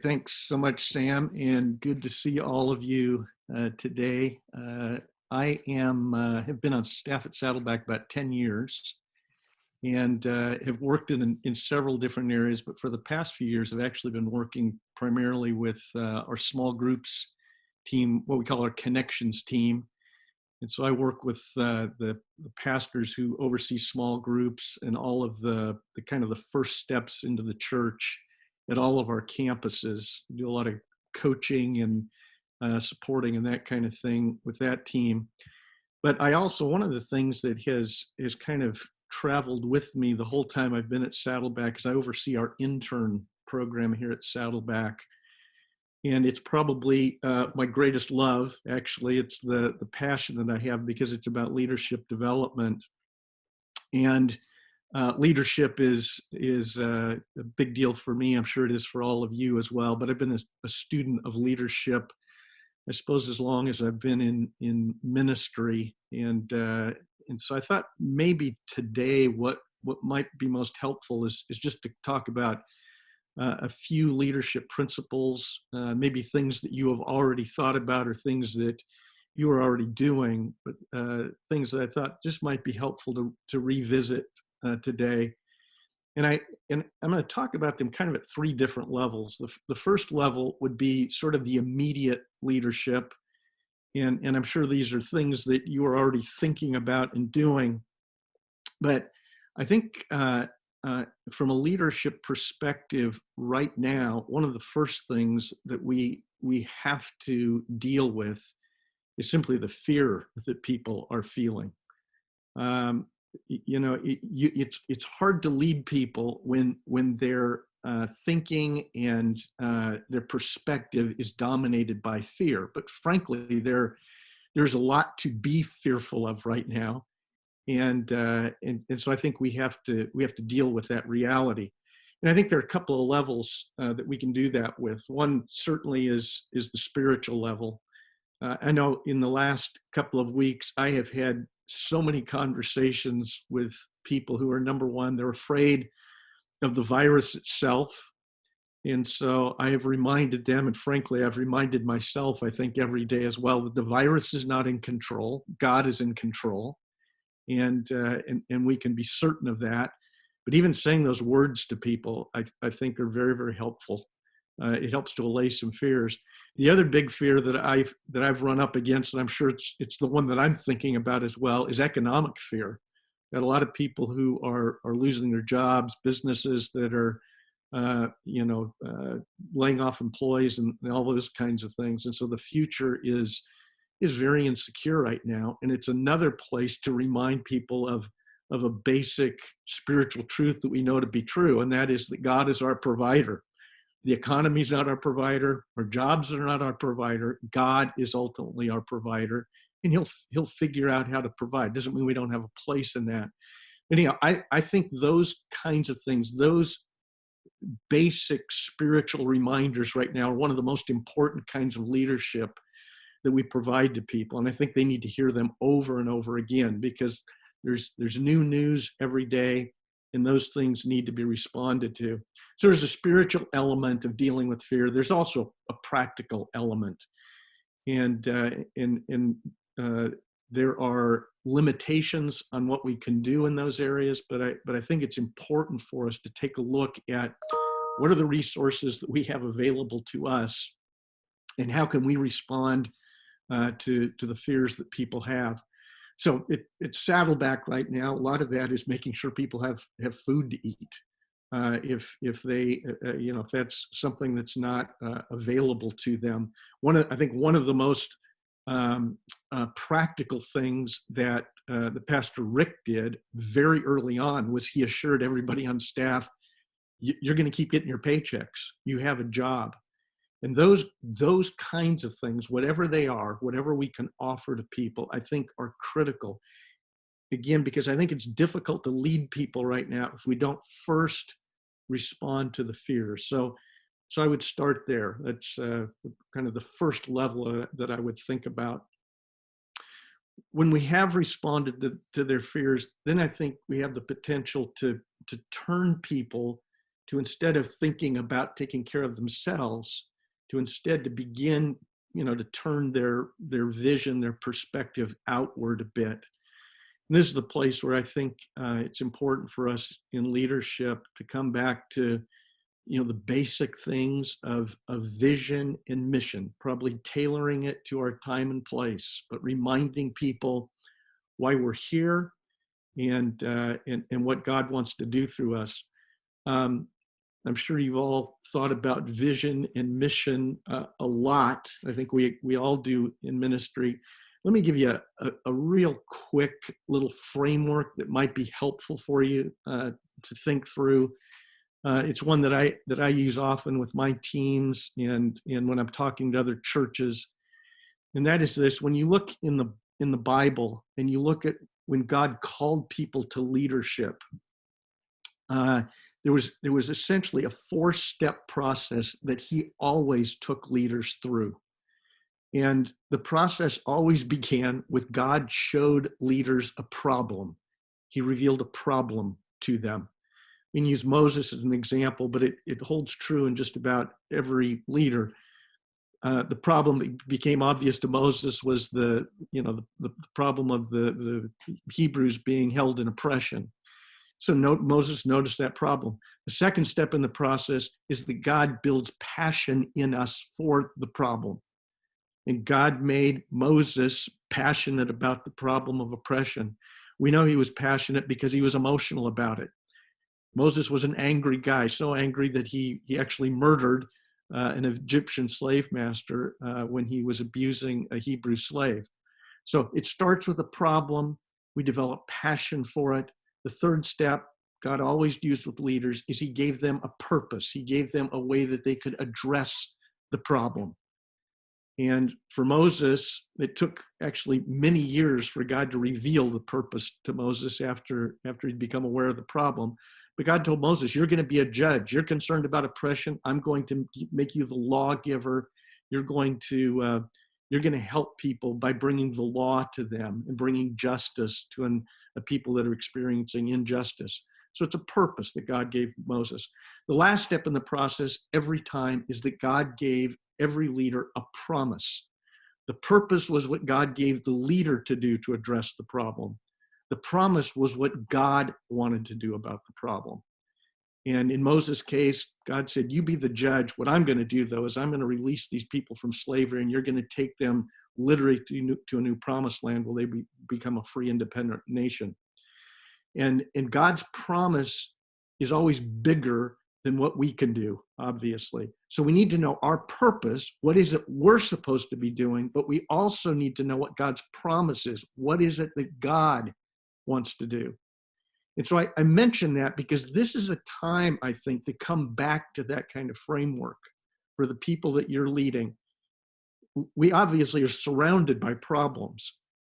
Thanks so much, Sam, and good to see all of you today. I have been on staff at Saddleback about 10 years and have worked in several different areas, but for the past few years, I've actually been working primarily with our small groups team, what we call our connections team. And so I work with the pastors who oversee small groups and all of the kind of the first steps into the church at all of our campuses. Do a lot of coaching and supporting and that kind of thing with that team. But I also, one of the things that has kind of traveled with me the whole time I've been at Saddleback is I oversee our intern program here at Saddleback, and it's probably my greatest love. Actually, it's the passion that I have because it's about leadership development, and leadership is a big deal for me. I'm sure it is for all of you as well. But I've been a student of leadership, I suppose, as long as I've been in ministry, and so I thought maybe today what might be most helpful is just to talk about a few leadership principles, maybe things that you have already thought about or things that you are already doing, but things that I thought just might be helpful to revisit today. And I'm going to talk about them kind of at three different levels. The first level would be sort of the immediate leadership, and I'm sure these are things that you are already thinking about and doing. But I think from a leadership perspective right now, one of the first things that we have to deal with is simply the fear that people are feeling. Um, it's hard to lead people when their thinking and their perspective is dominated by fear. But frankly, there's a lot to be fearful of right now, and so I think we have to deal with that reality. And I think there are a couple of levels that we can do that with. One certainly is the spiritual level. I know in the last couple of weeks, I have had so many conversations with people who are, number one, they're afraid of the virus itself. And so I have reminded them, and frankly, I've reminded myself, I think, every day as well, that the virus is not in control. God is in control. And we can be certain of that. But even saying those words to people, I think, are very, very helpful. It helps to allay some fears. The other big fear that I've run up against, and I'm sure it's the one that I'm thinking about as well, is economic fear. That a lot of people who are losing their jobs, businesses that are laying off employees and all those kinds of things. And so the future is very insecure right now, and it's another place to remind people of a basic spiritual truth that we know to be true, and that is that God is our provider. The economy is not our provider. Our jobs are not our provider. God is ultimately our provider, and He'll figure out how to provide. Doesn't mean we don't have a place in that. Anyhow, I think those kinds of things, those basic spiritual reminders right now are one of the most important kinds of leadership that we provide to people. And I think they need to hear them over and over again because there's new news every day, and those things need to be responded to. So there's a spiritual element of dealing with fear. There's also a practical element, and there are limitations on what we can do in those areas. But I think it's important for us to take a look at what are the resources that we have available to us, and how can we respond to the fears that people have. So it's Saddleback right now. A lot of that is making sure people have food to eat. If they if that's something that's not available to them. I think one of the most practical things that the Pastor Rick did very early on was he assured everybody on staff, you're going to keep getting your paychecks. You have a job. And those kinds of things, whatever they are, whatever we can offer to people, I think are critical. Again, because I think it's difficult to lead people right now if we don't first respond to the fears. So I would start there. That's kind of the first level that I would think about. When we have responded to their fears, then I think we have the potential to turn people to, instead of thinking about taking care of themselves, to instead to begin, to turn their vision, their perspective outward a bit. And this is the place where I think it's important for us in leadership to come back to, the basic things of vision and mission, probably tailoring it to our time and place, but reminding people why we're here and what God wants to do through us. I'm sure you've all thought about vision and mission a lot. I think we all do in ministry. Let me give you a real quick little framework that might be helpful for you to think through. It's one that I use often with my teams and when I'm talking to other churches. And that is this: when you look in the Bible and you look at when God called people to leadership, there was essentially a 4-step process that he always took leaders through. And the process always began with God showed leaders a problem. He revealed a problem to them. We can use Moses as an example, but it holds true in just about every leader. The problem that became obvious to Moses was the problem of the Hebrews being held in oppression. So Moses noticed that problem. The second step in the process is that God builds passion in us for the problem. And God made Moses passionate about the problem of oppression. We know he was passionate because he was emotional about it. Moses was an angry guy, so angry that he actually murdered an Egyptian slave master when he was abusing a Hebrew slave. So it starts with a problem. We develop passion for it. The third step God always used with leaders is he gave them a purpose. He gave them a way that they could address the problem. And for Moses, it took actually many years for God to reveal the purpose to Moses after he'd become aware of the problem. But God told Moses, you're going to be a judge. You're concerned about oppression. I'm going to make you the lawgiver. You're going to help people by bringing the law to them and bringing justice to a people that are experiencing injustice. So it's a purpose that God gave Moses. The last step in the process every time is that God gave every leader a promise. The purpose was what God gave the leader to do to address the problem. The promise was what God wanted to do about the problem. And in Moses' case, God said, you be the judge. What I'm going to do, though, is I'm going to release these people from slavery, and you're going to take them literally to a new promised land where they become a free, independent nation. And God's promise is always bigger than what we can do, obviously. So we need to know our purpose. What is it we're supposed to be doing? But we also need to know what God's promise is. What is it that God wants to do? And so I mention that because this is a time, I think, to come back to that kind of framework for the people that you're leading. We obviously are surrounded by problems,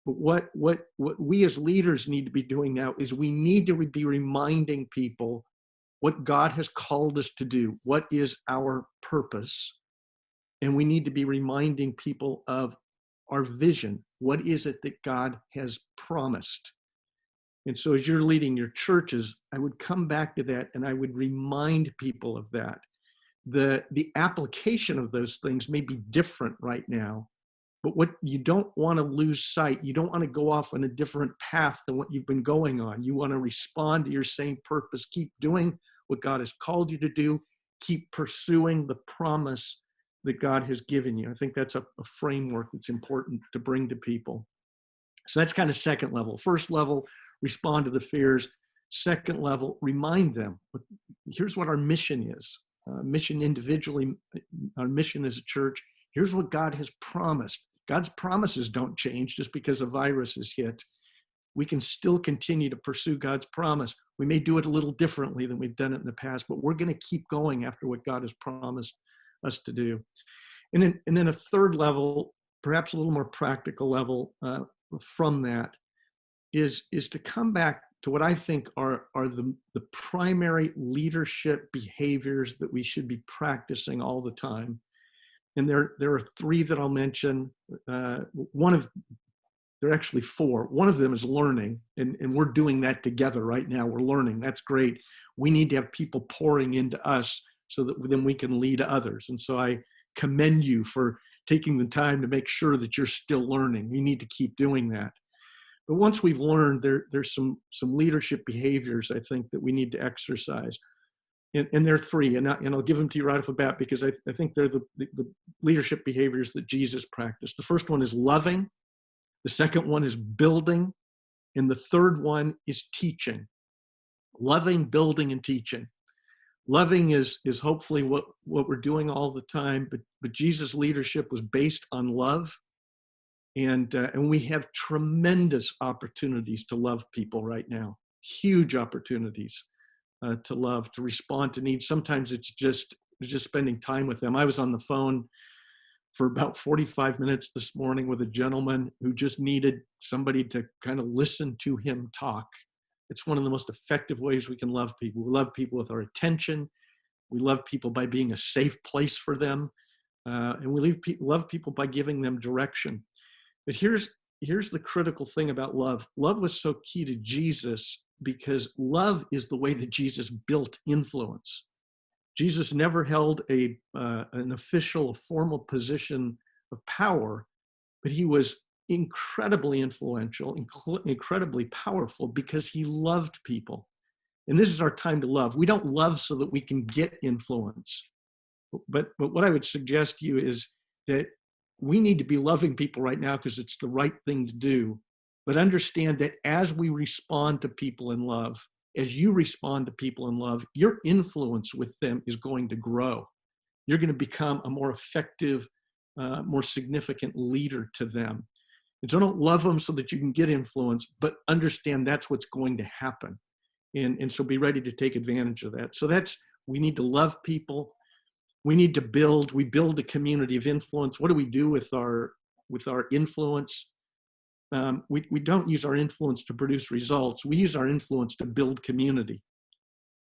but what we as leaders need to be doing now is we need to be reminding people what God has called us to do. What is our purpose? And we need to be reminding people of our vision. What is it that God has promised? And so as you're leading your churches, I would come back to that and I would remind people of that. The application of those things may be different right now, but what you don't want to lose sight, you don't want to go off on a different path than what you've been going on. You want to respond to your same purpose, keep doing what God has called you to do, keep pursuing the promise that God has given you. I think that's a framework that's important to bring to people. So that's kind of second level. First level, respond to the fears. Second level, remind them. Here's what our mission is. Mission individually, our mission as a church. Here's what God has promised. God's promises don't change just because a virus is hit. We can still continue to pursue God's promise. We may do it a little differently than we've done it in the past, but we're going to keep going after what God has promised us to do. And then a third level, perhaps a little more practical level from that, is to come back to what I think are the primary leadership behaviors that we should be practicing all the time. And there are three that I'll mention. There are actually four. One of them is learning, and we're doing that together right now. We're learning. That's great. we need to have people pouring into us so that then we can lead others. And so I commend you for taking the time to make sure that you're still learning. You need to keep doing that. But once we've learned, there's some leadership behaviors, I think, that we need to exercise. And there are three, and I'll give them to you right off the bat because I think they're the leadership behaviors that Jesus practiced. The first one is loving. The second one is building. And the third one is teaching. Loving, building, and teaching. Loving is hopefully what we're doing all the time, but Jesus' leadership was based on love. And we have tremendous opportunities to love people right now, huge opportunities to love, to respond to needs. Sometimes it's just spending time with them. I was on the phone for about 45 minutes this morning with a gentleman who just needed somebody to kind of listen to him talk. It's one of the most effective ways we can love people. We love people with our attention. We love people by being a safe place for them. And we love people by giving them direction. But here's the critical thing about love. Love was so key to Jesus because love is the way that Jesus built influence. Jesus never held an official, formal position of power, but he was incredibly influential, incredibly powerful because he loved people. And this is our time to love. We don't love so that we can get influence. But what I would suggest to you is that we need to be loving people right now because it's the right thing to do. But understand that as we respond to people in love, as you respond to people in love, your influence with them is going to grow. You're going to become a more effective, more significant leader to them. And so don't love them so that you can get influence, but understand that's what's going to happen. And so be ready to take advantage of that. So we need to love people. We need to build a community of influence. What do we do with our influence? We don't use our influence to produce results. We use our influence to build community.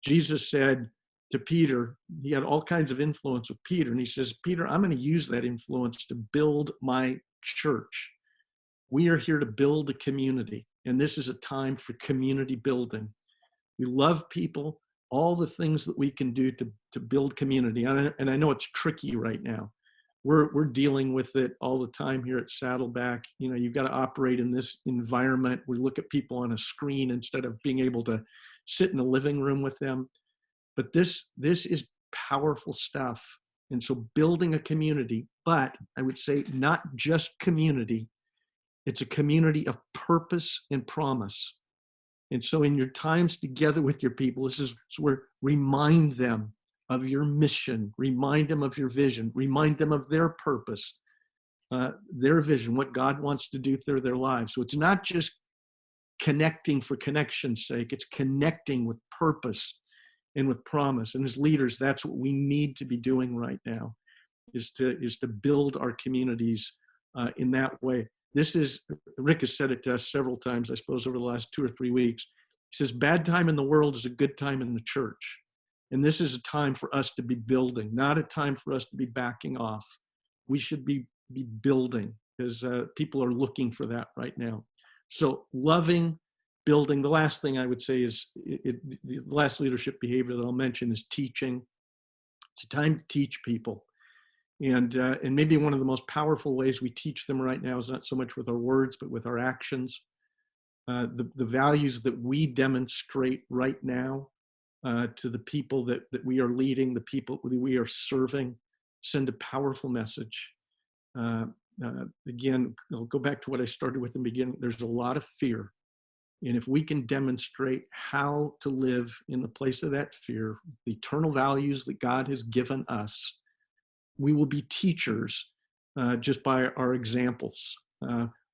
Jesus said to Peter, he had all kinds of influence with Peter, and he says, Peter, I'm going to use that influence to build my church. We are here to build a community, and this is a time for community building. We love people, all the things that we can do to build community. And I know it's tricky right now. We're dealing with it all the time here at Saddleback. You know, you've got to operate in this environment. We look at people on a screen instead of being able to sit in a living room with them. But this is powerful stuff. And so building a community, but I would say not just community, it's a community of purpose and promise. And so in your times together with your people, this is where remind them of your mission, remind them of your vision, remind them of their purpose, their vision, what God wants to do through their lives. So it's not just connecting for connection's sake, it's connecting with purpose and with promise. And as leaders, that's what we need to be doing right now, is to build our communities in that way. Rick has said it to us several times, I suppose, over the last 2 or 3 weeks. He says, bad time in the world is a good time in the church. And this is a time for us to be building, not a time for us to be backing off. We should be building because people are looking for that right now. So loving, building. The last thing I would say is the last leadership behavior that I'll mention is teaching. It's a time to teach people. And maybe one of the most powerful ways we teach them right now is not so much with our words, but with our actions. The values that we demonstrate right now to the people that we are leading, the people that we are serving, send a powerful message. Again, I'll go back to what I started with in the beginning. There's a lot of fear. And if we can demonstrate how to live in the place of that fear, the eternal values that God has given us, we will be teachers just by our examples.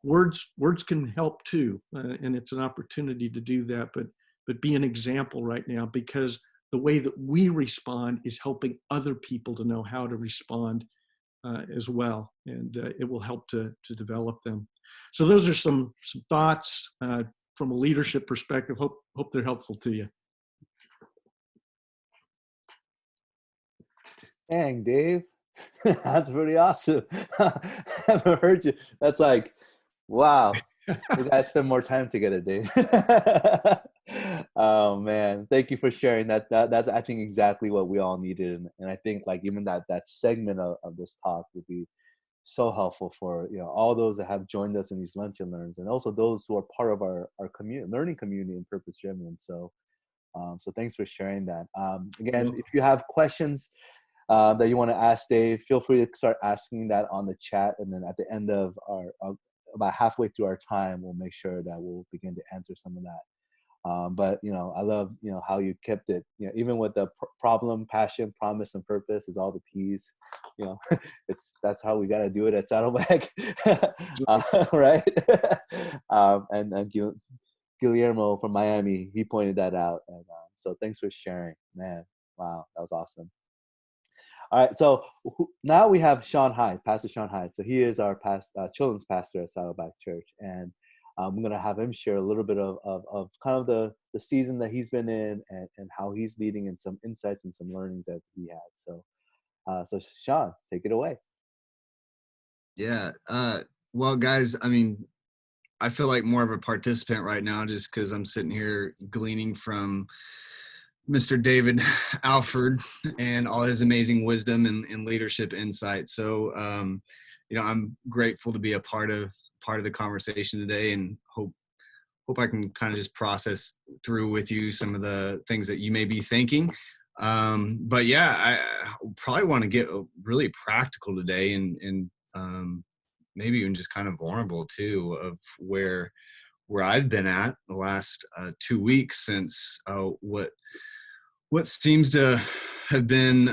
Words can help too, and it's an opportunity to do that, but be an example right now, because the way that we respond is helping other people to know how to respond as well, and it will help to develop them. So those are some thoughts from a leadership perspective. Hope they're helpful to you. Dang, Dave. That's pretty awesome. I haven't heard you. That's like, wow. We gotta spend more time together, Dave. Oh man, thank you for sharing that. That's I think exactly what we all needed, and I think like even that segment of this talk would be so helpful for all those that have joined us in these lunch and learns, and also those who are part of our community, learning community in Purpose Driven. So thanks for sharing that. Again, if you have questions that you want to ask Dave, feel free to start asking that on the chat, and then at the end of about halfway through our time, we'll make sure that we'll begin to answer some of that. But I love how you kept it. Even with the problem, passion, promise, and purpose is all the P's. That's how we got to do it at Saddleback, right? And Guillermo from Miami, he pointed that out, and so thanks for sharing, man. Wow, that was awesome. All right, so now we have Sean Hyde, Pastor Sean Hyde. So he is our children's pastor at Saddleback Church, and I'm going to have him share a little bit of kind of the season that he's been in, and how he's leading, and some insights and some learnings that he had. So Sean, take it away. Yeah. Well, guys, I mean, I feel like more of a participant right now just because I'm sitting here gleaning from Mr. David Alford and all his amazing wisdom and leadership insight. So, I'm grateful to be a part of the conversation today, and hope I can kind of just process through with you some of the things that you may be thinking. But yeah, I probably want to get really practical today, and maybe even just kind of vulnerable too, of where I've been at the last 2 weeks since what seems to have been,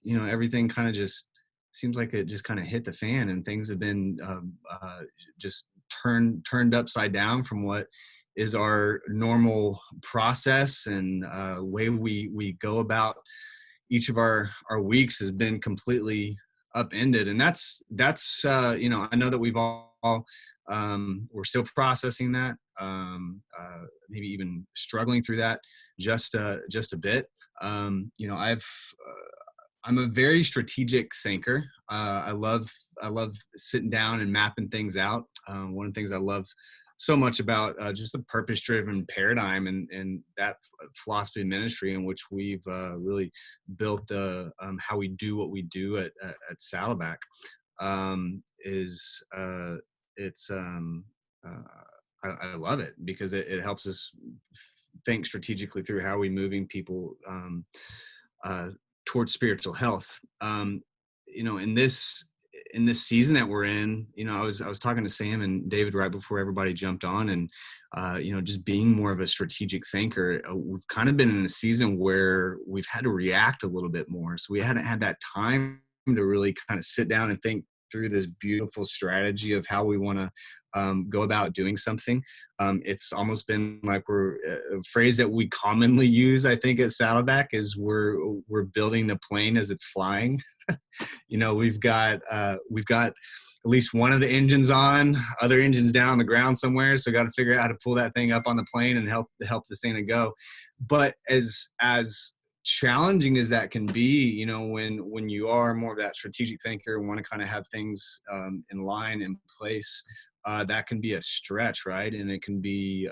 everything kind of just seems like it just kind of hit the fan, and things have been just turned upside down from what is our normal process, and way we go about each of our weeks has been completely upended. And that's I know that we've all we're still processing that, maybe even struggling through that just a bit. I'm a very strategic thinker. I love sitting down and mapping things out. One of the things I love so much about just the purpose-driven paradigm and that philosophy of ministry in which we've really built the how we do what we do at Saddleback, is it's I love it because it helps us think strategically through how we moving people towards spiritual health. In this season that we're in, I was talking to Sam and David right before everybody jumped on, and just being more of a strategic thinker, we've kind of been in a season where we've had to react a little bit more. So we hadn't had that time to really kind of sit down and think through this beautiful strategy of how we want to go about doing something. It's almost been like a phrase that we commonly use, I think, at Saddleback is we're building the plane as it's flying. We've got at least one of the engines on, other engines down on the ground somewhere. So we got to figure out how to pull that thing up on the plane and help this thing to go. But as challenging as that can be, when you are more of that strategic thinker and want to kind of have things in line, in place, that can be a stretch, right? And it can be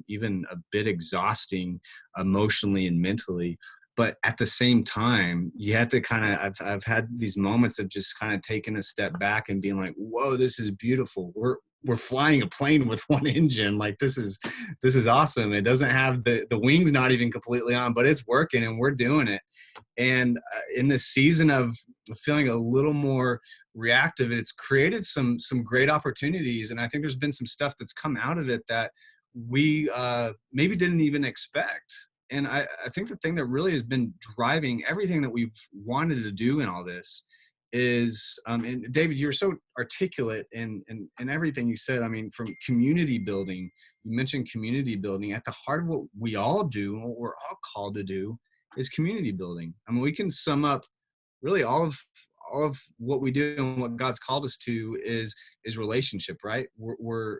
even a bit exhausting emotionally and mentally. But at the same time, you have to kind of, I've had these moments of just kind of taking a step back and being like, whoa, this is beautiful. We're flying a plane with one engine. Like, this is awesome. It doesn't have the wings not even completely on, but it's working and we're doing it. And in this season of feeling a little more reactive, it's created some great opportunities. And I think there's been some stuff that's come out of it that we maybe didn't even expect. And I think the thing that really has been driving everything that we've wanted to do in all this is, and David, you're so articulate in everything you said. I mean, from community building, you mentioned community building. At the heart of what we all do and what we're all called to do is community building. I mean, we can sum up really all of what we do and what God's called us to is relationship, right? We're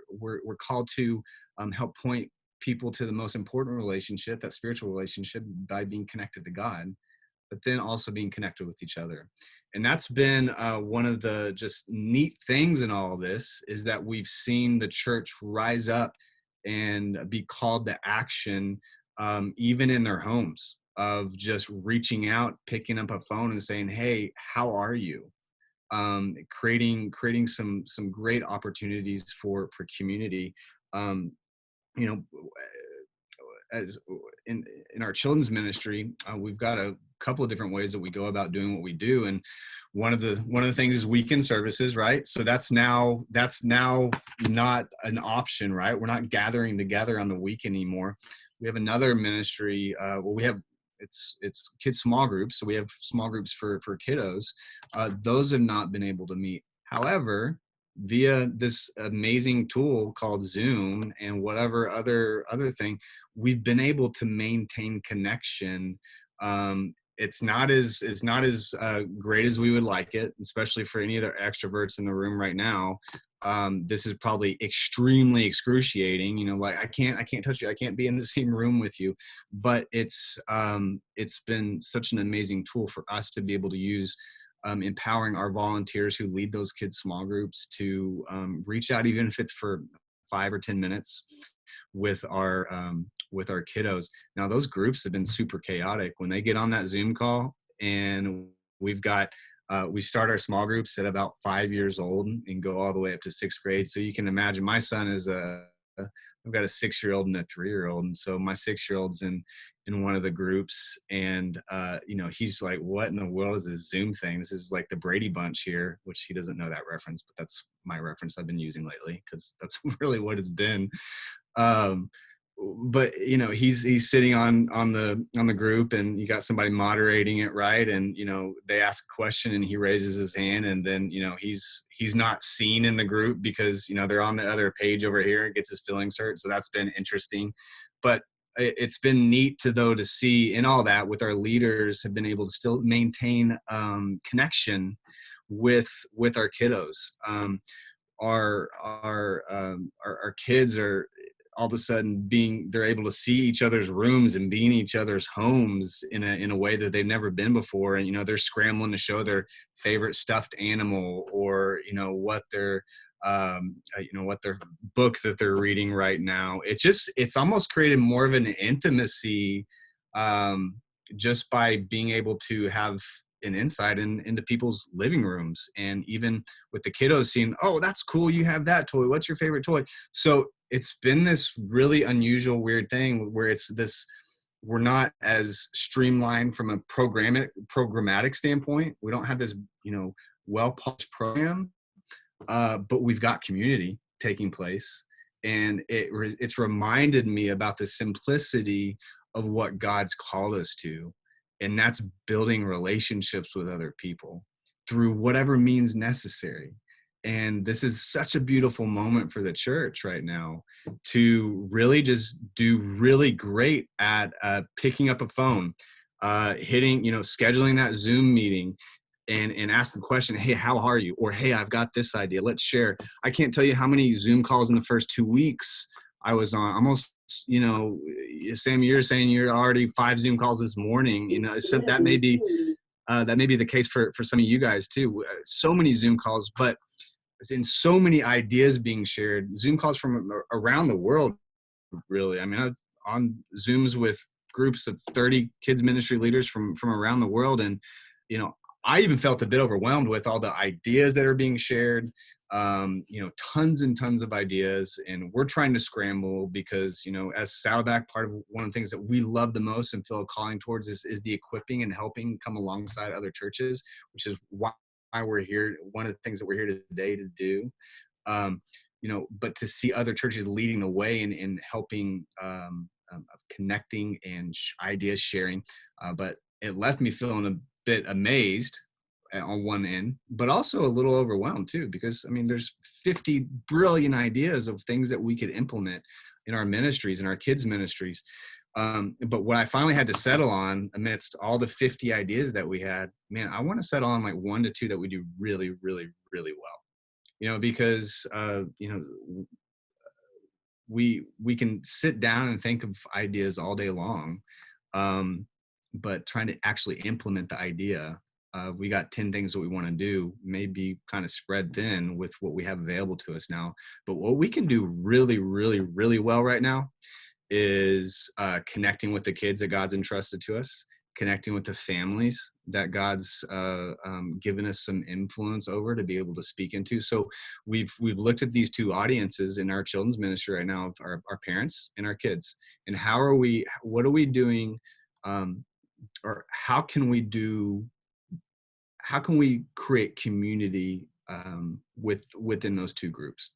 called to help point people to the most important relationship, that spiritual relationship, by being connected to God, but then also being connected with each other. And that's been one of the just neat things in all of this, is that we've seen the church rise up and be called to action, even in their homes, of just reaching out, picking up a phone and saying, hey, how are you? Creating some great opportunities for community. um, you know as in our children's ministry, we've got a couple of different ways that we go about doing what we do, and one of the things is weekend services, right? So that's now not an option, right? We're not gathering together on the weekend anymore. We have another ministry. Well, we have, it's kids small groups, so we have small groups for kiddos. Those have not been able to meet. However, via this amazing tool called Zoom and whatever other thing, we've been able to maintain connection. It's not as great as we would like it, especially for any of the extroverts in the room right now. This is probably extremely excruciating. Like I can't touch you. I can't be in the same room with you. But it's been such an amazing tool for us to be able to use, empowering our volunteers who lead those kids small groups to reach out, even if it's for 5 or 10 minutes, with our kiddos. Now those groups have been super chaotic when they get on that Zoom call, and we've got we start our small groups at about 5 years old and go all the way up to 6th grade. So you can imagine my son is I've got a 6-year-old and a 3-year-old. And so my 6-year-old's in one of the groups, and he's like, what in the world is this Zoom thing? This is like the Brady Bunch here, which he doesn't know that reference, but that's my reference I've been using lately, because that's really what it's been. um but he's sitting on the group, and you got somebody moderating it, right? And they ask a question and he raises his hand, and then he's not seen in the group because they're on the other page over here, and gets his feelings hurt. So that's been interesting. But it's been neat to see in all that, with our leaders have been able to still maintain connection with our kiddos. Our kids are all of a sudden they're able to see each other's rooms and be in each other's homes in a way that they've never been before. And they're scrambling to show their favorite stuffed animal, or what their what their book that they're reading right now. It's almost created more of an intimacy, just by being able to have an insight into people's living rooms. And even with the kiddos seeing, oh, that's cool, you have that toy, what's your favorite toy? So it's been this really unusual, weird thing where we're not as streamlined from a programmatic standpoint. We don't have this well-polished program, but we've got community taking place. And it's reminded me about the simplicity of what God's called us to, and that's building relationships with other people through whatever means necessary. And this is such a beautiful moment for the church right now to really just do really great at picking up a phone, scheduling that Zoom meeting, and ask the question, hey, how are you? Or, hey, I've got this idea, let's share. I can't tell you how many Zoom calls in the first 2 weeks I was on. Almost, Sam, you're saying you're already 5 Zoom calls this morning. So that may be the case for some of you guys too. So many Zoom calls, but in so many ideas being shared. Zoom calls from around the world, really. I mean, I'm on Zooms with groups of 30 kids ministry leaders from around the world, and I even felt a bit overwhelmed with all the ideas that are being shared. Tons and tons of ideas, and we're trying to scramble because, as Saddleback, part of one of the things that we love the most and feel a calling towards is the equipping and helping come alongside other churches, which is why we're here. One of the things that we're here today to do, but to see other churches leading the way in helping, connecting and ideas sharing. But it left me feeling a bit amazed on one end, but also a little overwhelmed too, because there's 50 brilliant ideas of things that we could implement in our ministries, in our kids ministries. But what I finally had to settle on amidst all the 50 ideas that we had, man, I want to settle on like 1 to 2 that we do really, really, really well, because, we can sit down and think of ideas all day long. But trying to actually implement the idea, we got 10 things that we want to do, maybe kind of spread thin with what we have available to us now. But what we can do really, really, really well right now is connecting with the kids that God's entrusted to us, connecting with the families that God's given us some influence over to be able to speak into. So we've looked at these two audiences in our children's ministry right now, our parents and our kids, and what are we doing, or how can we create community within those two groups?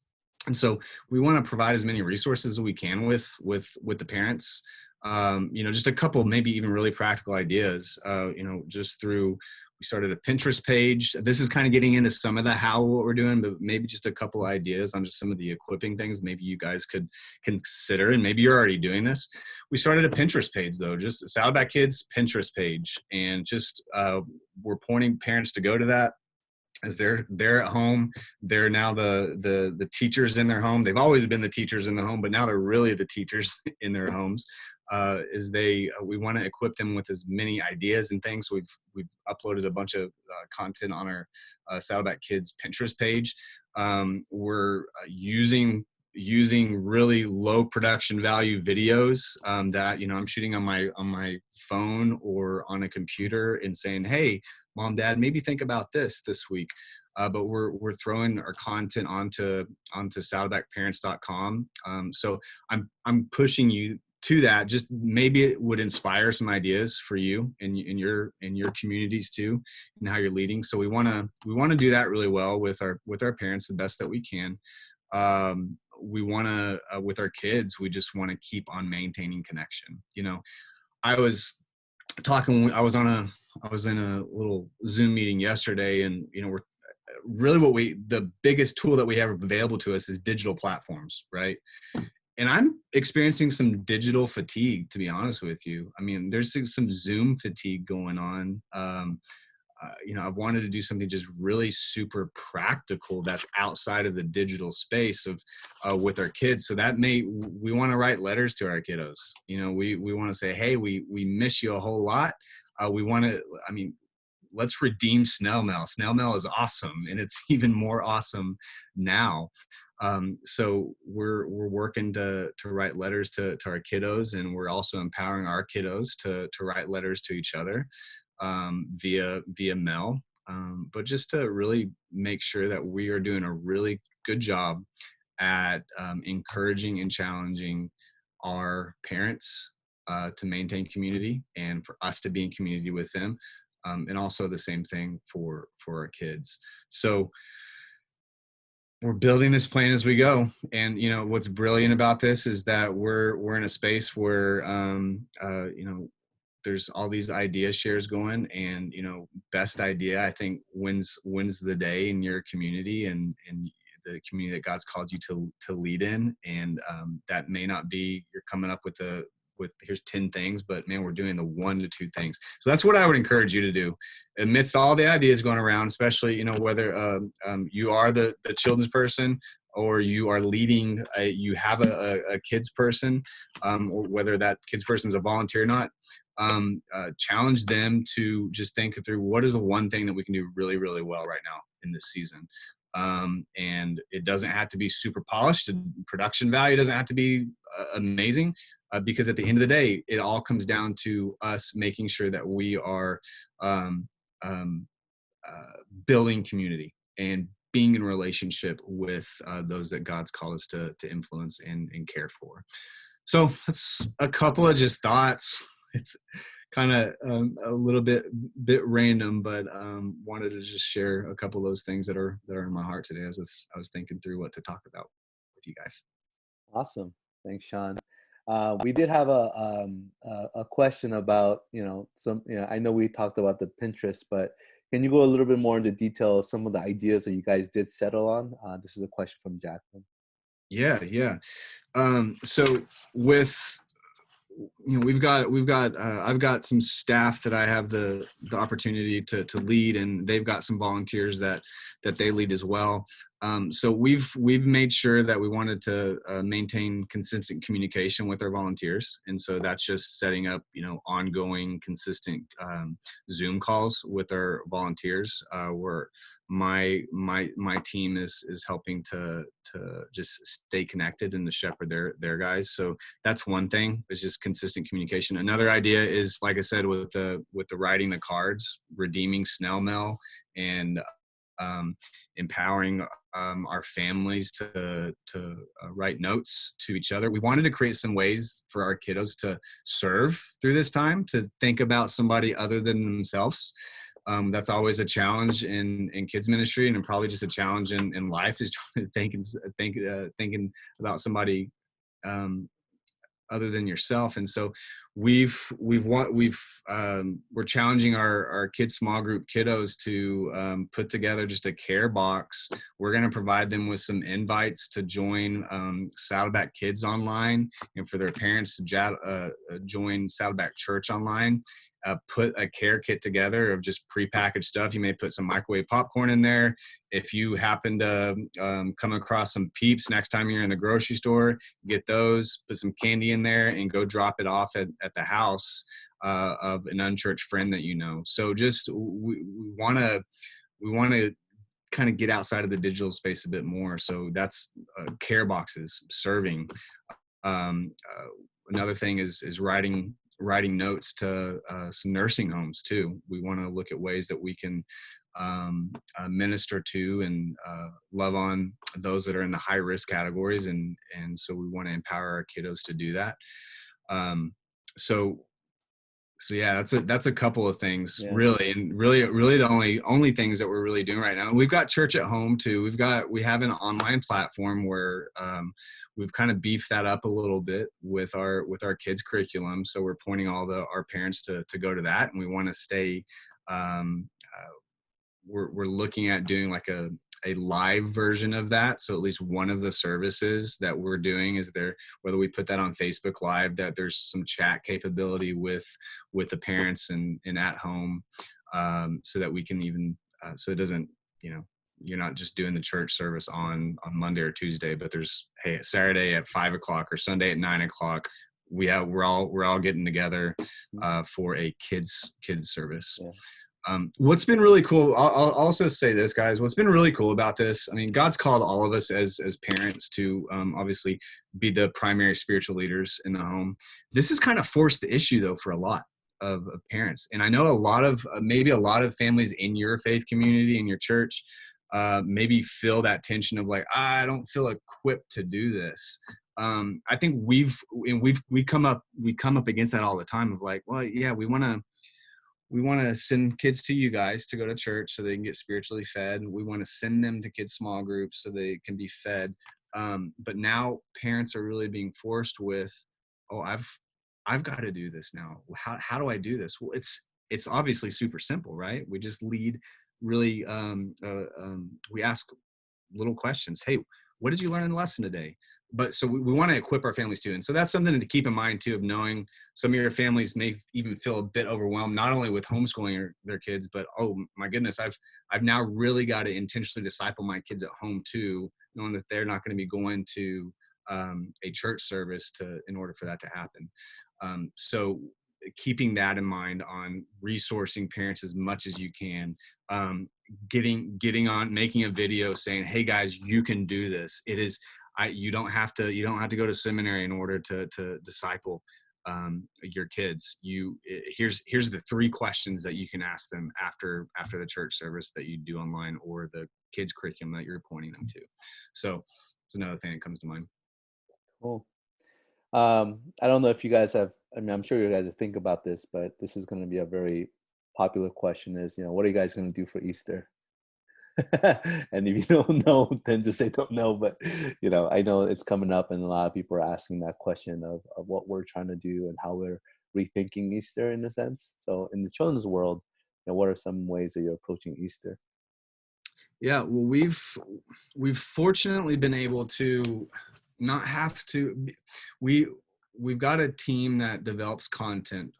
And so we want to provide as many resources as we can with the parents. Just a couple, maybe even really practical ideas, just through, we started a Pinterest page. This is kind of getting into some of the how, what we're doing, but maybe just a couple ideas on just some of the equipping things maybe you guys could consider, and maybe you're already doing this. We started a Pinterest page though, just Saddleback Kids Pinterest page. And just, we're pointing parents to go to that. As they're at home, they're now the teachers in their home. They've always been the teachers in the home, but now they're really the teachers in their homes. We want to equip them with as many ideas and things. So we've uploaded a bunch of content on our Saddleback Kids Pinterest page. We're using really low production value videos that I'm shooting on my phone or on a computer and saying, hey, Mom, Dad, maybe think about this week. But we're throwing our content onto saddlebackparents.com. So I'm pushing you to that. Just maybe it would inspire some ideas for you and in your communities too, and how you're leading. So we want to do that really well with our parents the best that we can. We want to with our kids, we just want to keep on maintaining connection. I was in a little Zoom meeting yesterday, and we're really the biggest tool that we have available to us is digital platforms, right? And I'm experiencing some digital fatigue, to be honest with you. I mean, there's some Zoom fatigue going on. I've wanted to do something just really super practical that's outside of the digital space of with our kids. So we want to write letters to our kiddos. We want to say, hey, we miss you a whole lot. Let's redeem snail mail. Snail mail is awesome, and it's even more awesome now. So we're working to write letters to our kiddos, and we're also empowering our kiddos to write letters to each other via mail, but just to really make sure that we are doing a really good job at encouraging and challenging our parents to maintain community, and for us to be in community with them, and also the same thing for our kids. So we're building this plan as we go. And what's brilliant about this is that we're in a space where there's all these idea shares going, and best idea, I think, wins the day in your community and the community that God's called you to lead in. And that may not be you're coming up with here's 10 things, but man, we're doing the 1 to 2 things. So that's what I would encourage you to do amidst all the ideas going around, especially whether you are the children's person, or you are leading you have a kids person, or whether that kids person is a volunteer or not. Challenge them to just think through what is the one thing that we can do really, really well right now in this season. And it doesn't have to be super polished. Production value doesn't have to be amazing, because at the end of the day, it all comes down to us making sure that we are building community and being in relationship with those that God's called us to influence and care for. So that's a couple of just thoughts. It's kind of a little bit random, but wanted to just share a couple of those things that are in my heart today as I was thinking through what to talk about with you guys. Awesome. Thanks, Sean. We did have a question about, I know we talked about the Pinterest, but can you go a little bit more into detail of some of the ideas that you guys did settle on? This is a question from Jacqueline. Yeah. So with I've got some staff that I have the opportunity to lead, and they've got some volunteers that they lead as well. So we've made sure that we wanted to maintain consistent communication with our volunteers, and so that's just setting up ongoing consistent Zoom calls with our volunteers, where my team is helping to just stay connected and to shepherd their guys. So that's one thing, is just consistent communication. Another idea is, like I said, with the writing the cards, redeeming snail mail, and empowering our families to write notes to each other. We wanted to create some ways for our kiddos to serve through this time, to think about somebody other than themselves. That's always a challenge in kids ministry, and probably just a challenge in life, is trying to thinking about somebody other than yourself. And so we're challenging our kids small group kiddos to put together just a care box. We're going to provide them with some invites to join Saddleback Kids online, and for their parents to join Saddleback Church online. Put a care kit together of just prepackaged stuff. You may put some microwave popcorn in there. If you happen to come across some Peeps next time you're in the grocery store, get those, put some candy in there, and go drop it off at the house of an unchurched friend that you know. So just we want to kind of get outside of the digital space a bit more. So that's care boxes, serving. Another thing is writing notes to some nursing homes too. We want to look at ways that we can minister to and love on those that are in the high risk categories, and so we want to empower our kiddos to do that. So yeah, that's a couple of things, really, and really the only things that we're really doing right now. And we've got church at home too. We have an online platform where we've kind of beefed that up a little bit with our kids curriculum. So we're pointing our parents to go to that, and we want to stay. We're looking at doing like a live version of that. So at least one of the services that we're doing is there, whether we put that on Facebook Live, that there's some chat capability with the parents and at home, so that we can even, so it doesn't, you're not just doing the church service on Monday or Tuesday, but there's, hey, Saturday at 5:00 or Sunday at 9:00, we're all getting together for a kids service. Yeah. What's been really cool, I'll also say this, guys, what's been really cool about this, I mean, God's called all of us as parents to obviously be the primary spiritual leaders in the home. This has kind of forced the issue, though, for a lot of parents. And I know maybe a lot of families in your faith community, in your church, maybe feel that tension of like, I don't feel equipped to do this. I think we come up against that all the time of like, well, yeah, we want to send kids to you guys to go to church so they can get spiritually fed. We want to send them to kids' small groups so they can be fed. But now parents are really being forced with, oh, I've got to do this now. How do I do this? Well, it's obviously super simple, right? We just lead really, we ask little questions. Hey, what did you learn in the lesson today? But so we want to equip our families too. And so that's something to keep in mind too, of knowing some of your families may even feel a bit overwhelmed, not only with homeschooling their kids, but, oh my goodness, I've now really got to intentionally disciple my kids at home too, knowing that they're not going to be going to a church service in order for that to happen. So keeping that in mind on resourcing parents as much as you can, getting on, making a video saying, hey guys, you can do this. It is, you don't have to go to seminary in order to disciple your kids. Here's the 3 questions that you can ask them after the church service that you do online, or the kids curriculum that you're pointing them to. So it's another thing that comes to mind. Cool. I don't know if you guys have, I mean, I'm sure you guys think about this, but this is going to be a very popular question is, what are you guys going to do for Easter? And if you don't know, then just say don't know. But, I know it's coming up, and a lot of people are asking that question of what we're trying to do and how we're rethinking Easter in a sense. So in the children's world, what are some ways that you're approaching Easter? Yeah, well, we've fortunately been able to not have to, we've got a team that develops content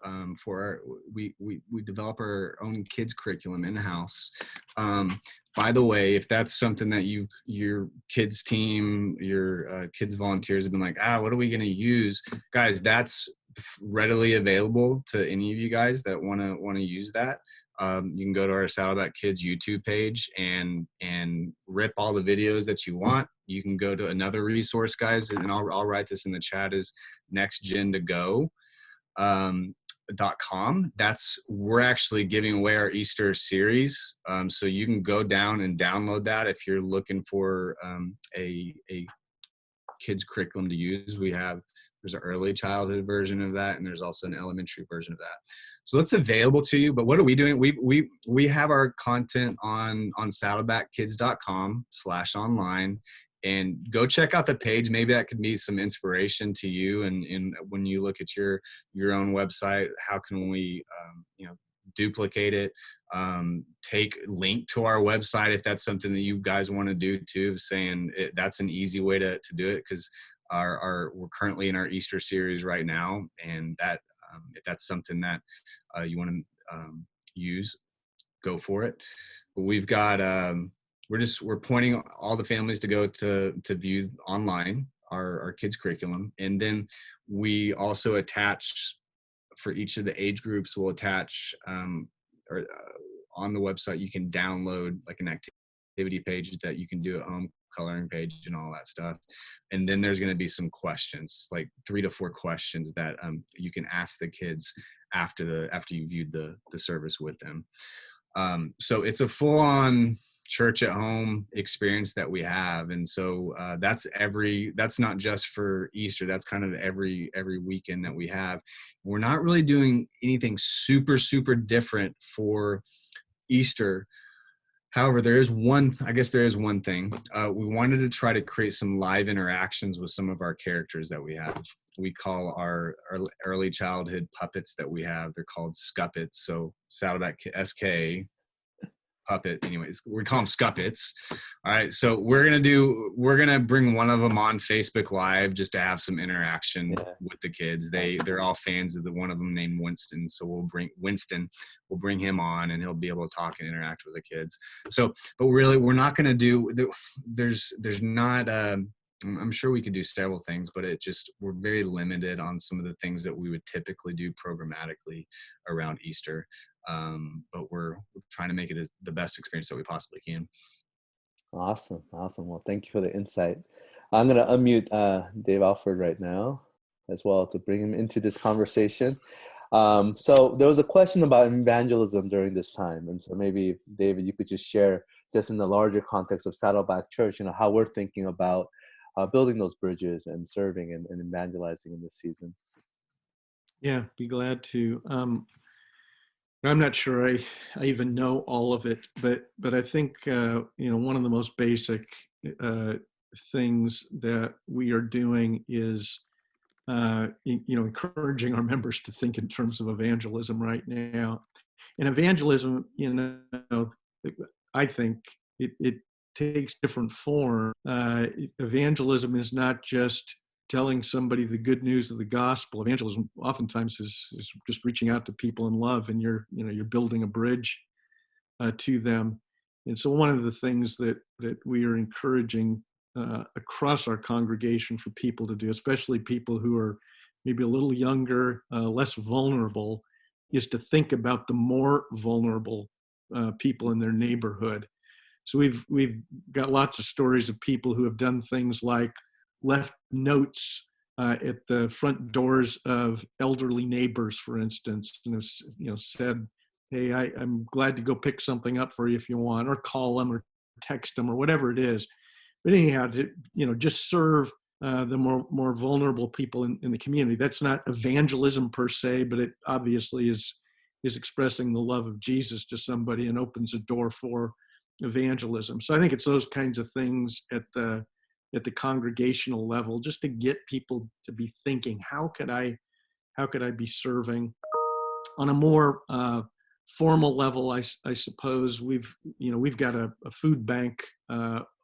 for we develop our own kids curriculum in-house. By the way, if that's something that your kids team, your kids volunteers have been like, what are we going to use, guys, that's readily available to any of you guys that want to use that. You can go to our Saddleback Kids YouTube page and rip all the videos that you want. You can go to another resource, guys, and I'll write this in the chat, is nextgen2go.com. We're actually giving away our Easter series. So you can go down and download that if you're looking for a kids curriculum to use. There's an early childhood version of that, and there's also an elementary version of that. So it's available to you. But what are we doing? We have our content on saddlebackkids.com/online, and go check out the page. Maybe that could be some inspiration to you. And when you look at your own website, how can we, duplicate it? Link to our website if that's something that you guys want to do too. That's an easy way to do it, because we're currently in our Easter series right now, and that if that's something that you want to use, go for it. But we've got we're pointing all the families to go to view online our kids curriculum, and then we also attach, for each of the age groups, we'll attach on the website, you can download like an activity page that you can do at home, coloring page and all that stuff. And then there's going to be some questions, like 3 to 4 questions that you can ask the kids after you viewed the service with them. So it's a full-on church at home experience that we have. And so that's not just for Easter, that's kind of every weekend that we have. We're not really doing anything super, super different for Easter. However, there is one thing. We wanted to try to create some live interactions with some of our characters that we have. We call our early childhood puppets that we have, they're called Scuppets. So Saddleback SK puppet. Anyways, we call them Scuppets. All right. So we're going to bring one of them on Facebook Live just to have some interaction with the kids. They're all fans of one of them named Winston. So we'll bring him on, and he'll be able to talk and interact with the kids. So, but really, we're not going to do, there's not, I'm sure we could do several things, but we're very limited on some of the things that we would typically do programmatically around Easter. But we're trying to make it the best experience that we possibly can. Awesome. Well, thank you for the insight. I'm going to unmute Dave Alford right now as well to bring him into this conversation. So there was a question about evangelism during this time. And so maybe, David, you could just share, just in the larger context of Saddleback Church, how we're thinking about building those bridges and serving and evangelizing in this season. Yeah, be glad to. I'm not sure I even know all of it, but I think one of the most basic things that we are doing is encouraging our members to think in terms of evangelism right now. And evangelism, I think it takes different form. Evangelism is not just telling somebody the good news of the gospel. Evangelism oftentimes is just reaching out to people in love, and you're building a bridge to them. And so one of the things that we are encouraging across our congregation for people to do, especially people who are maybe a little younger, less vulnerable, is to think about the more vulnerable people in their neighborhood. So we've got lots of stories of people who have done things like left notes at the front doors of elderly neighbors, for instance, and said, "Hey, I'm glad to go pick something up for you if you want," or call them or text them or whatever it is. But anyhow, just serve the more vulnerable people in the community. That's not evangelism per se, but it obviously is expressing the love of Jesus to somebody and opens a door for evangelism. So I think it's those kinds of things at the congregational level, just to get people to be thinking, how could I be serving? On a more formal level, I suppose we've got a food bank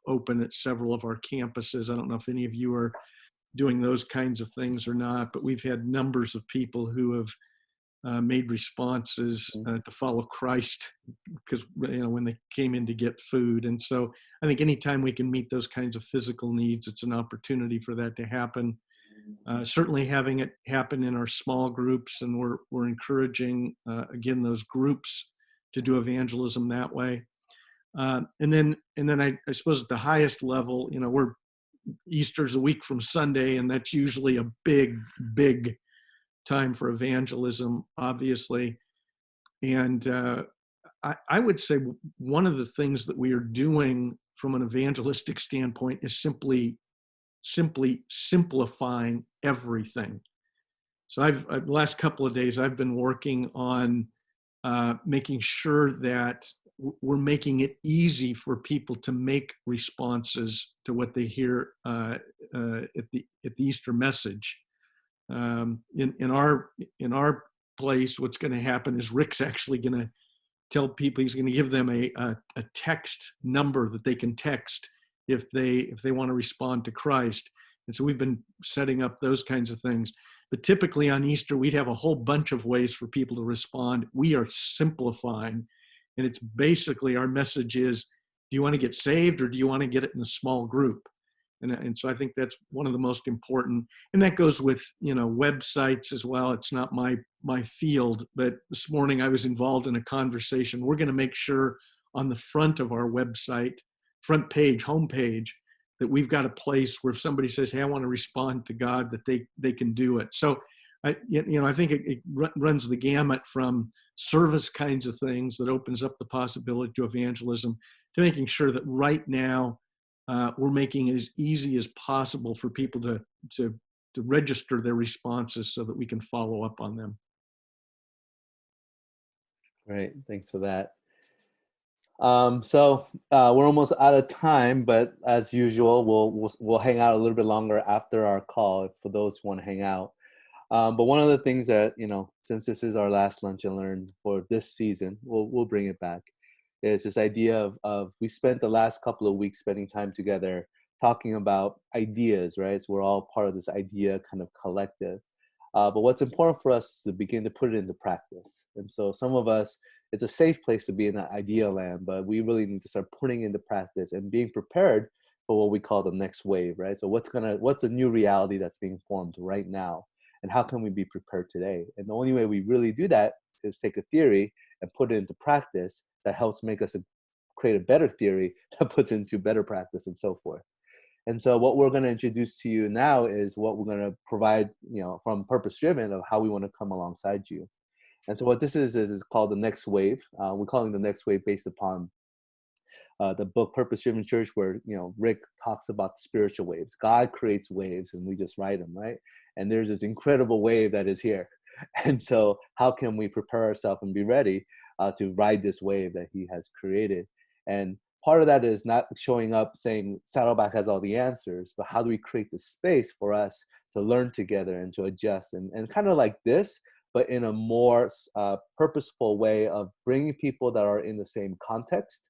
open at several of our campuses. I don't know if any of you are doing those kinds of things or not, but we've had numbers of people who have made responses to follow Christ because when they came in to get food. And so I think anytime we can meet those kinds of physical needs, it's an opportunity for that to happen. Certainly having it happen in our small groups, and we're encouraging again those groups to do evangelism that way. And then I suppose at the highest level, we're Easter's a week from Sunday, and that's usually a big time for evangelism, obviously. And I would say one of the things that we are doing from an evangelistic standpoint is simply simplifying everything. So the last couple of days, I've been working on making sure that we're making it easy for people to make responses to what they hear at the Easter message. In our place, what's going to happen is Rick's actually going to tell people, he's going to give them a text number that they can text if they want to respond to Christ. And so we've been setting up those kinds of things. But typically on Easter, we'd have a whole bunch of ways for people to respond. We are simplifying. And it's basically, our message is, do you want to get saved, or do you want to get it in a small group? And so I think that's one of the most important. And that goes with, websites as well. It's not my field, but this morning I was involved in a conversation. We're going to make sure on the front of our website, front page, homepage, that we've got a place where if somebody says, hey, I want to respond to God, that they can do it. So I think it runs the gamut from service kinds of things that opens up the possibility to evangelism, to making sure that right now we're making it as easy as possible for people to register their responses so that we can follow up on them. Great, thanks for that. So we're almost out of time, but as usual, we'll hang out a little bit longer after our call for those who want to hang out. But one of the things that, since this is our last Lunch and Learn for this season, we'll bring it back, is this idea of we spent the last couple of weeks spending time together talking about ideas, right? So we're all part of this idea kind of collective. But what's important for us is to begin to put it into practice. And so some of us, it's a safe place to be in that idea land, but we really need to start putting into practice and being prepared for what we call the next wave, right? So what's a new reality that's being formed right now? And how can we be prepared today? And the only way we really do that is take a theory and put it into practice that helps make us create a better theory that puts into better practice and so forth. And so what we're going to introduce to you now is what we're going to provide, from Purpose Driven, of how we want to come alongside you. And so what this is called the Next Wave. We're calling the Next Wave based upon the book Purpose Driven Church, where Rick talks about spiritual waves. God creates waves, and we just ride them, right? And there's this incredible wave that is here. And so how can we prepare ourselves and be ready to ride this wave that He has created? And part of that is not showing up saying Saddleback has all the answers, but how do we create the space for us to learn together and to adjust, and kind of like this, but in a more purposeful way of bringing people that are in the same context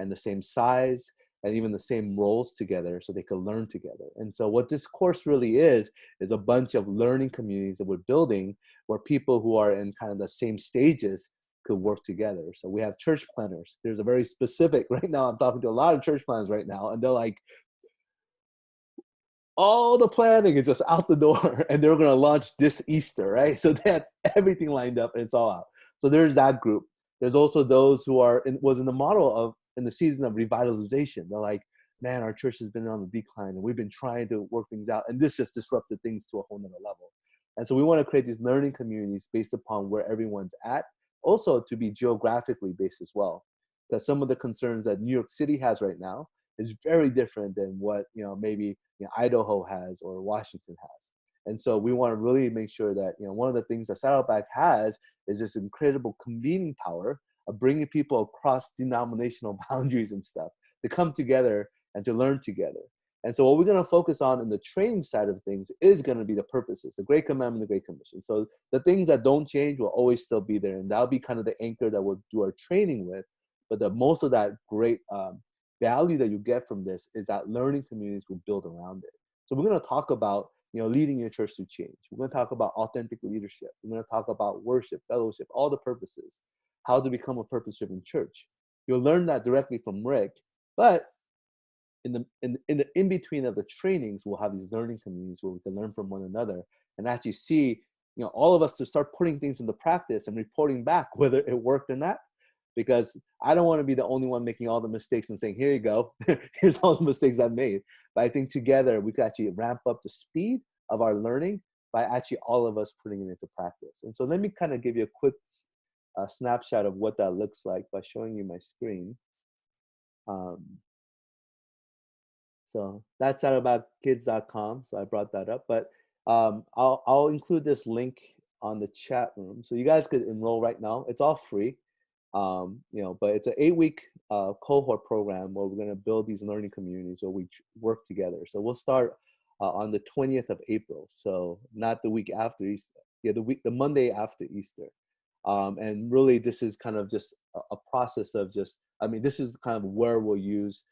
and the same size and even the same roles together so they can learn together. And so what this course really is a bunch of learning communities that we're building where people who are in kind of the same stages could work together. So we have church planners. There's a very specific, right now I'm talking to a lot of church planners right now, and they're like, all the planning is just out the door and they're going to launch this Easter, right? So they had everything lined up and it's all out. So there's that group. There's also those who was in the model of, in the season of revitalization. They're like, man, our church has been on the decline and we've been trying to work things out, and this just disrupted things to a whole nother level. And so we want to create these learning communities based upon where everyone's at, also to be geographically based as well. Because some of the concerns that New York City has right now is very different than what maybe Idaho has or Washington has. And so we want to really make sure that one of the things that Saddleback has is this incredible convening power of bringing people across denominational boundaries and stuff to come together and to learn together. And so what we're going to focus on in the training side of things is going to be the purposes, the Great Commandment, the Great Commission. So the things that don't change will always still be there, and that'll be kind of the anchor that we'll do our training with. But the most of that great value that you get from this is that learning communities will build around it. So we're going to talk about leading your church to change. We're going to talk about authentic leadership. We're going to talk about worship, fellowship, all the purposes, how to become a purpose-driven church. You'll learn that directly from Rick, but in between of the trainings, we'll have these learning communities where we can learn from one another and actually see, all of us to start putting things into practice and reporting back whether it worked or not. Because I don't want to be the only one making all the mistakes and saying, here you go, here's all the mistakes I've made. But I think together we could actually ramp up the speed of our learning by actually all of us putting it into practice. And so let me kind of give you a quick snapshot of what that looks like by showing you my screen. So that's saddlebackkids.com. So I brought that up, but I'll include this link on the chat room. So you guys could enroll right now. It's all free. But it's an 8-week cohort program where we're going to build these learning communities where we work together. So we'll start on the 20th of April. So not the week after Easter, the Monday after Easter. And really this is kind of just a process of this is kind of where we'll use,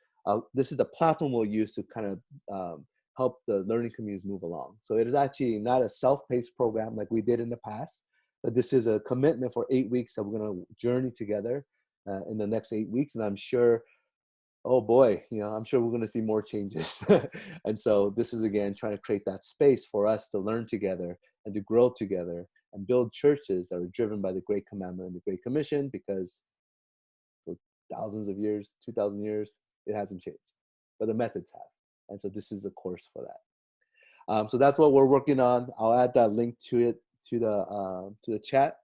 this is the platform we'll use to kind of help the learning communities move along. So it is actually not a self-paced program like we did in the past. But this is a commitment for 8 weeks that we're going to journey together in the next 8 weeks. And I'm sure, oh boy, I'm sure we're going to see more changes. And so this is, again, trying to create that space for us to learn together and to grow together and build churches that are driven by the Great Commandment and the Great Commission, because for thousands of years, 2,000 years, it hasn't changed, but the methods have. And so this is the course for that. So that's what we're working on. I'll add that link to it, to the chat,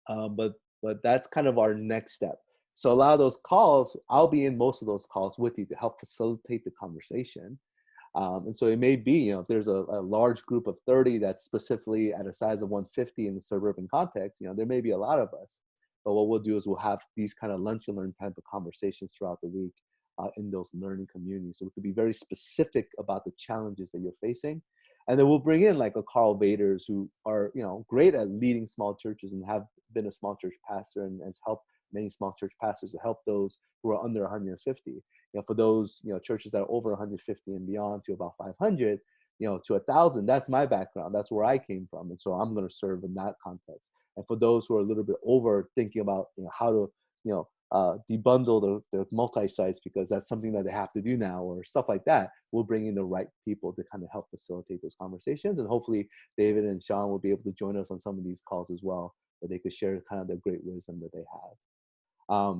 but that's kind of our next step. So a lot of those calls, I'll be in most of those calls with you to help facilitate the conversation. And so it may be, if there's a large group of 30 that's specifically at a size of 150 in the suburban context, there may be a lot of us. But what we'll do is we'll have these kind of lunch and learn type of conversations throughout the week in those learning communities. So we could be very specific about the challenges that you're facing. And then we'll bring in like a Carl Vaders, who are, great at leading small churches and have been a small church pastor and has helped many small church pastors to help those who are under 150. For those, churches that are over 150 and beyond to about 500, to 1,000, that's my background. That's where I came from. And so I'm going to serve in that context. And for those who are a little bit over thinking about, how to, debundle their multi-sites because that's something that they have to do now or stuff like that, we'll bring in the right people to kind of help facilitate those conversations. And hopefully David and Sean will be able to join us on some of these calls as well, where they could share kind of the great wisdom that they have.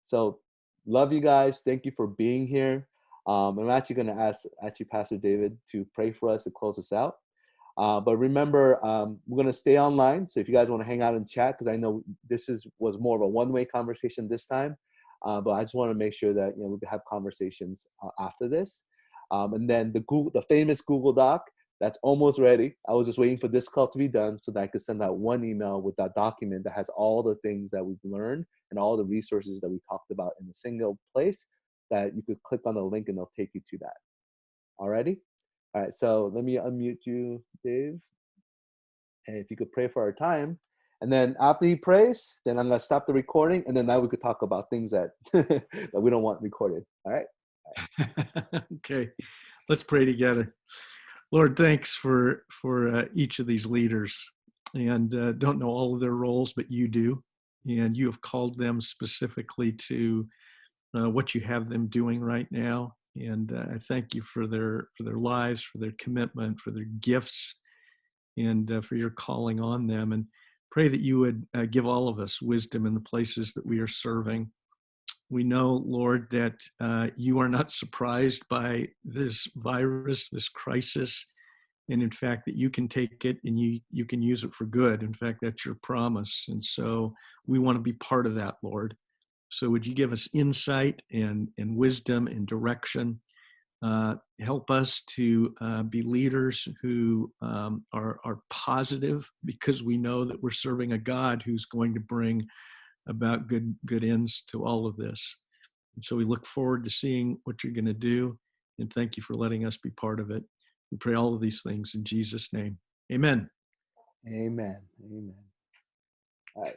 So love you guys. Thank you for being here. I'm actually going to ask Pastor David to pray for us to close us out. But remember, we're going to stay online. So if you guys want to hang out and chat, because I know this was more of a one-way conversation this time. But I just want to make sure that, we have conversations after this. And then the famous Google Doc, that's almost ready. I was just waiting for this call to be done so that I could send out one email with that document that has all the things that we've learned and all the resources that we talked about in a single place that you could click on the link and they'll take you to that. Alrighty? All right, so let me unmute you, Dave. And if you could pray for our time. And then after he prays, then I'm going to stop the recording. And then now we could talk about things that, that we don't want recorded. All right? Okay, let's pray together. Lord, thanks for each of these leaders. And don't know all of their roles, but you do. And you have called them specifically to what you have them doing right now. And I thank you for their lives, for their commitment, for their gifts, and for your calling on them. And pray that you would give all of us wisdom in the places that we are serving. We know, Lord, that you are not surprised by this virus, this crisis, and in fact, that you can take it and you can use it for good. In fact, that's your promise. And so we want to be part of that, Lord. So would you give us insight and wisdom and direction? Help us to be leaders who are positive, because we know that we're serving a God who's going to bring about good ends to all of this. And so we look forward to seeing what you're going to do, and thank you for letting us be part of it. We pray all of these things in Jesus' name. Amen. Amen. Amen. All right.